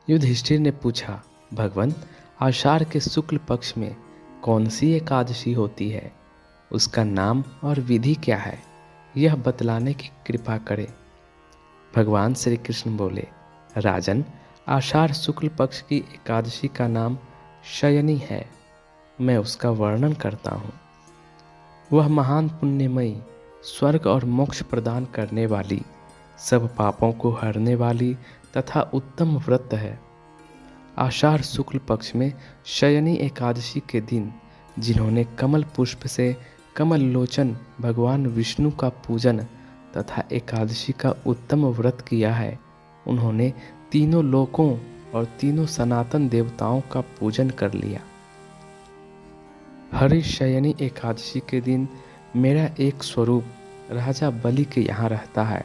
युधिष्ठिर ने पूछा, भगवन, आषाढ़ के शुक्ल पक्ष में कौन सी एकादशी होती है? उसका नाम और विधि क्या है? यह बतलाने की कृपा करें। भगवान श्री कृष्ण बोले, राजन, आषाढ़ शुक्ल पक्ष की एकादशी का नाम शयनी है। मैं उसका वर्णन करता हूँ। वह महान पुण्यमयी, स्वर्ग और मोक्ष प्रदान करने वाली, सब पापों को हरने वाली तथा उत्तम व्रत है। आषाढ़ शुक्ल पक्ष में शयनी एकादशी के दिन जिन्होंने कमल पुष्प से कमल लोचन भगवान विष्णु का पूजन तथा एकादशी का उत्तम व्रत किया है, उन्होंने तीनों लोकों और तीनों सनातन देवताओं का पूजन कर लिया। हरिशयनी एकादशी के दिन मेरा एक स्वरूप राजा बलि के यहाँ रहता है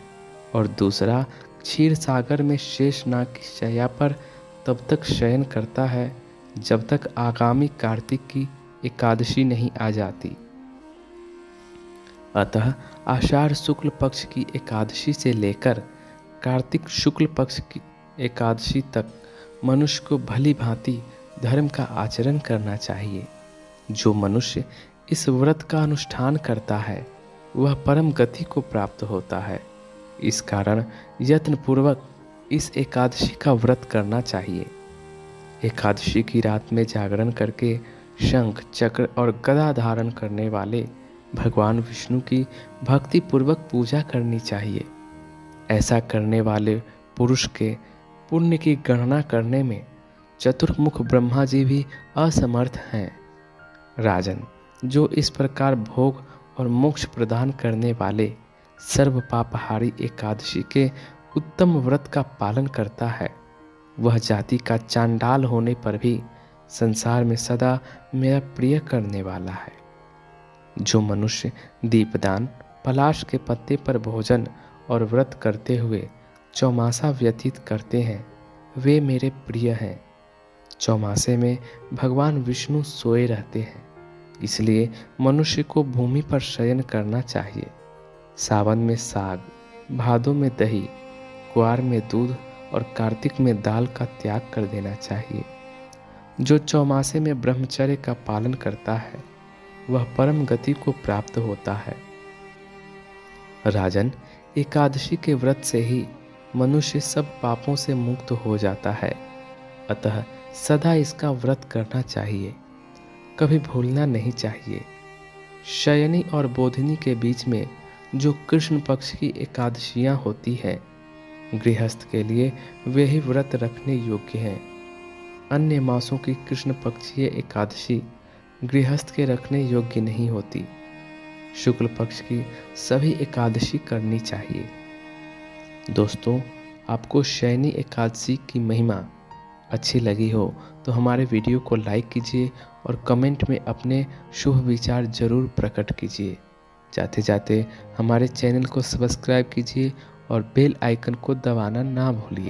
और दूसरा क्षीर सागर में शेषनाग की शैया पर तब तक शयन करता है जब तक आगामी कार्तिक की एकादशी नहीं आ जाती। अतः आषाढ़ शुक्ल पक्ष की एकादशी से लेकर कार्तिक शुक्ल पक्ष की एकादशी तक मनुष्य को भली भांति धर्म का आचरण करना चाहिए। जो मनुष्य इस व्रत का अनुष्ठान करता है वह परम गति को प्राप्त होता है। इस कारण यत्नपूर्वक इस एकादशी का व्रत करना चाहिए। एकादशी की रात में जागरण करके शंख, चक्र और गदा धारण करने वाले भगवान विष्णु की भक्ति पूर्वक पूजा करनी चाहिए। ऐसा करने वाले पुरुष के पुण्य की गणना करने में चतुर्मुख ब्रह्मा जी भी असमर्थ हैं। राजन, जो इस प्रकार भोग और मोक्ष प्रदान करने वाले सर्व पापहारी एकादशी के उत्तम व्रत का पालन करता है, वह जाति का चांडाल होने पर भी संसार में सदा मेरा प्रिय करने वाला है। जो मनुष्य दीपदान, पलाश के पत्ते पर भोजन और व्रत करते हुए चौमासा व्यतीत करते हैं, वे मेरे प्रिय हैं। चौमासे में भगवान विष्णु सोए रहते हैं, इसलिए मनुष्य को भूमि पर शयन करना चाहिए। सावन में साग, भादों में दही, कुआर में दूध और कार्तिक में दाल का त्याग कर देना चाहिए। जो चौमासे में ब्रह्मचर्य का पालन करता है वह परम गति को प्राप्त होता है। राजन, एकादशी के व्रत से ही मनुष्य सब पापों से मुक्त हो जाता है। अतः सदा इसका व्रत करना चाहिए, कभी भूलना नहीं चाहिए। शयनी और बोधिनी के बीच में जो कृष्ण पक्ष की एकादशियां होती हैं, गृहस्थ के लिए वे ही व्रत रखने योग्य हैं। अन्य मासों की कृष्ण पक्षीय एकादशी गृहस्थ के रखने योग्य नहीं होती। शुक्ल पक्ष की सभी एकादशी करनी चाहिए। दोस्तों, आपको शयनी एकादशी की महिमा अच्छी लगी हो तो हमारे वीडियो को लाइक कीजिए और कमेंट में अपने शुभ विचार जरूर प्रकट कीजिए। जाते जाते हमारे चैनल को सब्सक्राइब कीजिए और बेल आइकन को दबाना ना भूलिए।